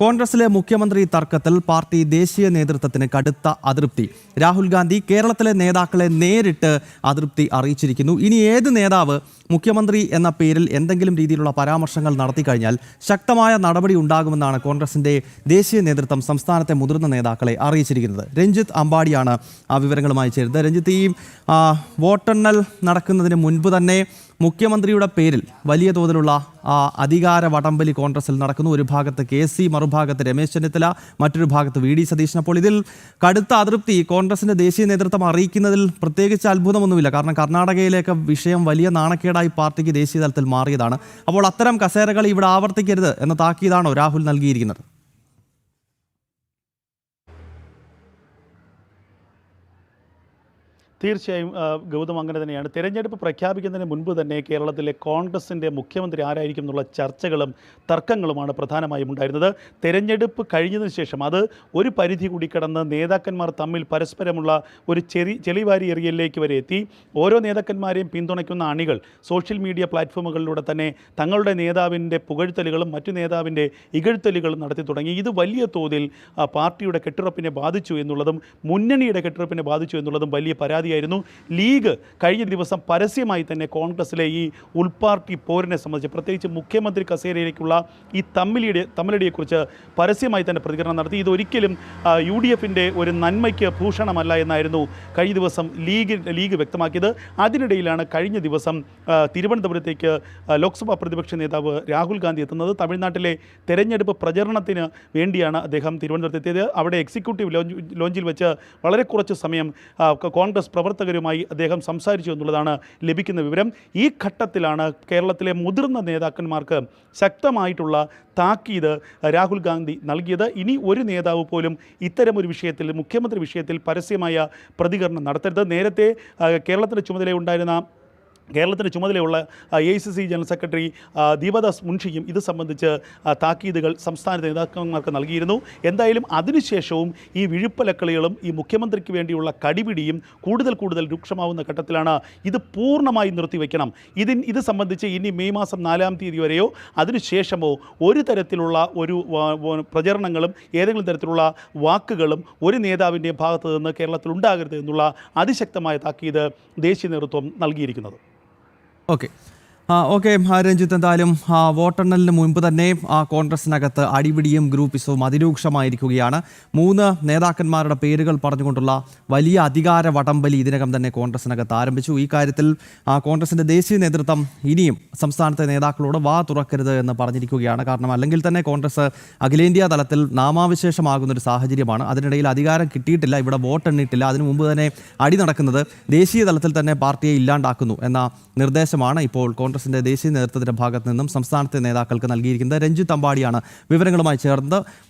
കോൺഗ്രസിലെ മുഖ്യമന്ത്രി തർക്കത്തിൽ പാർട്ടി ദേശീയ നേതൃത്വത്തിന് കടുത്ത അതൃപ്തി. രാഹുൽ ഗാന്ധി കേരളത്തിലെ നേതാക്കളെ നേരിട്ട് അതൃപ്തി അറിയിച്ചിരിക്കുന്നു. ഇനി ഏത് നേതാവ് മുഖ്യമന്ത്രി എന്ന പേരിൽ എന്തെങ്കിലും രീതിയിലുള്ള പരാമർശങ്ങൾ നടത്തിക്കഴിഞ്ഞാൽ ശക്തമായ നടപടി ഉണ്ടാകുമെന്നാണ് കോൺഗ്രസിന്റെ ദേശീയ നേതൃത്വം സംസ്ഥാനത്തെ മുതിർന്ന നേതാക്കളെ അറിയിച്ചിരിക്കുന്നത്. രഞ്ജിത്ത് അമ്പാടിയാണ് ആ വിവരങ്ങളുമായി ചേരുന്നത്. രഞ്ജിത്ത്, ഈ വോട്ടെണ്ണൽ നടക്കുന്നതിന് മുൻപ് തന്നെ മുഖ്യമന്ത്രിയുടെ പേരിൽ വലിയ തോതിലുള്ള അധികാര വടംവലി കോൺഗ്രസിൽ നടക്കുന്നു. ഒരു ഭാഗത്ത് KC, മറുഭാഗത്ത് രമേശ് ചെന്നിത്തല, മറ്റൊരു ഭാഗത്ത് VD സതീശൻ. അപ്പോൾ ഇതിൽ കടുത്ത അതൃപ്തി കോൺഗ്രസിന്റെ ദേശീയ നേതൃത്വം അറിയിക്കുന്നതിൽ പ്രത്യേകിച്ച് അത്ഭുതമൊന്നുമില്ല. കാരണം കർണാടകയിലേക്ക് വിഷയം വലിയ നാണക്കേടായി പാർട്ടിക്ക് ദേശീയ തലത്തിൽ മാറിയതാണ്. അപ്പോൾ അത്തരം കസേരകൾ ഇവിടെ ആവർത്തിക്കരുത് എന്ന താക്കീതാണോ രാഹുൽ നൽകിയിരിക്കുന്നത്? തീർച്ചയായും ഗൗതം, അങ്ങനെ തന്നെയാണ്. തെരഞ്ഞെടുപ്പ് പ്രഖ്യാപിക്കുന്നതിന് മുൻപ് തന്നെ കേരളത്തിലെ കോൺഗ്രസിൻ്റെ മുഖ്യമന്ത്രി ആരായിരിക്കും എന്നുള്ള ചർച്ചകളും തർക്കങ്ങളുമാണ് പ്രധാനമായും ഉണ്ടായിരുന്നത്. തെരഞ്ഞെടുപ്പ് കഴിഞ്ഞതിന് ശേഷം അത് ഒരു പരിധി കൂടി കടന്ന് നേതാക്കന്മാർ തമ്മിൽ പരസ്പരമുള്ള ഒരു ചെളിവാരി എറിയലിലേക്ക് വരെ എത്തി. ഓരോ നേതാക്കന്മാരെയും പിന്തുണയ്ക്കുന്ന അണികൾ സോഷ്യൽ മീഡിയ പ്ലാറ്റ്ഫോമുകളിലൂടെ തന്നെ തങ്ങളുടെ നേതാവിൻ്റെ പുകഴ്ത്തലുകളും മറ്റു നേതാവിൻ്റെ ഇകഴ്ത്തലുകളും നടത്തി തുടങ്ങി. ഇത് വലിയ തോതിൽ പാർട്ടിയുടെ കെട്ടുറപ്പിനെ ബാധിച്ചു എന്നുള്ളതും മുന്നണിയുടെ കെട്ടുറപ്പിനെ ബാധിച്ചു എന്നുള്ളതും വലിയ പരാതി ായിരുന്നു. ലീഗ് കഴിഞ്ഞ ദിവസം പരസ്യമായി തന്നെ കോൺഗ്രസിലെ ഈ ഉൾപാർട്ടി പോരിനെ സംബന്ധിച്ച്, പ്രത്യേകിച്ച് മുഖ്യമന്ത്രി കസേരയിലേക്കുള്ള ഈ തമ്മിലടിയെക്കുറിച്ച് പരസ്യമായി തന്നെ പ്രതികരണം നടത്തി. ഇതൊരിക്കലും UDFിൻ്റെ ഒരു നന്മയ്ക്ക് ഭൂഷണമല്ല എന്നായിരുന്നു കഴിഞ്ഞ ദിവസം ലീഗ് വ്യക്തമാക്കിയത്. അതിനിടയിലാണ് കഴിഞ്ഞ ദിവസം തിരുവനന്തപുരത്തേക്ക് ലോക്സഭാ പ്രതിപക്ഷ നേതാവ് രാഹുൽ ഗാന്ധി എത്തുന്നത്. തമിഴ്നാട്ടിലെ തെരഞ്ഞെടുപ്പ് പ്രചരണത്തിന് വേണ്ടിയാണ് അദ്ദേഹം തിരുവനന്തപുരത്തെത്തിയത്. അവിടെ എക്സിക്യൂട്ടീവ് ലോഞ്ചിൽ വെച്ച് വളരെ കുറച്ച് സമയം കോൺഗ്രസ് പ്രവർത്തകരുമായി അദ്ദേഹം സംസാരിച്ചു എന്നുള്ളതാണ് ലഭിക്കുന്ന വിവരം. ഈ ഘട്ടത്തിലാണ് കേരളത്തിലെ മുതിർന്ന നേതാക്കന്മാർക്ക് ശക്തമായിട്ടുള്ള താക്കീത് രാഹുൽ ഗാന്ധി നൽകിയത്. ഇനി ഒരു നേതാവ് പോലും ഇത്തരമൊരു വിഷയത്തിൽ, മുഖ്യമന്ത്രി വിഷയത്തിൽ പരസ്യമായ പ്രതികരണം നടത്തരുത്. നേരത്തെ കേരളത്തിൻ്റെ ചുമതലയുള്ള AICC ജനറൽ സെക്രട്ടറി ദീപദാസ് മുൻഷിയും ഇത് സംബന്ധിച്ച് താക്കീതുകൾ സംസ്ഥാന നേതാക്കന്മാർക്ക് നൽകിയിരുന്നു. എന്തായാലും അതിനുശേഷവും ഈ വിഴുപ്പലക്കളികളും ഈ മുഖ്യമന്ത്രിക്ക് വേണ്ടിയുള്ള കടിപിടിയും കൂടുതൽ രൂക്ഷമാവുന്ന ഘട്ടത്തിലാണ്. ഇത് പൂർണ്ണമായി നിർത്തിവെക്കണം. ഇത് സംബന്ധിച്ച് ഇനി മെയ് മാസം 4-ാം തീയതി വരെയോ അതിനുശേഷമോ ഒരു തരത്തിലുള്ള ഒരു പ്രചരണങ്ങളും ഏതെങ്കിലും തരത്തിലുള്ള വാക്കുകളും ഒരു നേതാവിൻ്റെയും ഭാഗത്തു നിന്ന് കേരളത്തിൽ ഉണ്ടാകരുത് എന്നുള്ള അതിശക്തമായ താക്കീത് ദേശീയ നേതൃത്വം നൽകിയിരിക്കുന്നത്. ഓക്കെ രഞ്ജിത്ത്, എന്തായാലും വോട്ടെണ്ണലിന് മുൻപ് തന്നെ കോൺഗ്രസിനകത്ത് അടിപിടിയും ഗ്രൂപ്പിസവും അതിരൂക്ഷമായിരിക്കുകയാണ്. 3 നേതാക്കന്മാരുടെ പേരുകൾ പറഞ്ഞുകൊണ്ടുള്ള വലിയ അധികാര വടംവലി ഇതിനകം തന്നെ കോൺഗ്രസിനകത്ത് ആരംഭിച്ചു. ഈ കാര്യത്തിൽ കോൺഗ്രസിൻ്റെ ദേശീയ നേതൃത്വം ഇനിയും സംസ്ഥാനത്തെ നേതാക്കളോട് വാ തുറക്കരുത് എന്ന് പറഞ്ഞിരിക്കുകയാണ്. കാരണം അല്ലെങ്കിൽ തന്നെ കോൺഗ്രസ് അഖിലേന്ത്യാ തലത്തിൽ നാമാവിശേഷമാകുന്നൊരു സാഹചര്യമാണ്. അതിനിടയിൽ അധികാരം കിട്ടിയിട്ടില്ല, ഇവിടെ വോട്ടെണ്ണിയിട്ടില്ല. അതിനു മുമ്പ് തന്നെ അടി നടക്കുന്നത് ദേശീയ തലത്തിൽ തന്നെ പാർട്ടിയെ ഇല്ലാണ്ടാക്കുന്നു എന്ന നിർദ്ദേശമാണ് ഇപ്പോൾ കോൺഗ്രസിന്റെ ദേശീയ നേതൃത്വത്തിന്റെ ഭാഗത്ത് നിന്നും സംസ്ഥാനത്തെ നേതാക്കൾക്ക് നൽകിയിരിക്കുന്നത്. രഞ്ജിത്ത് അമ്പാടിയാണ് വിവരങ്ങളുമായി ചേർന്നത്.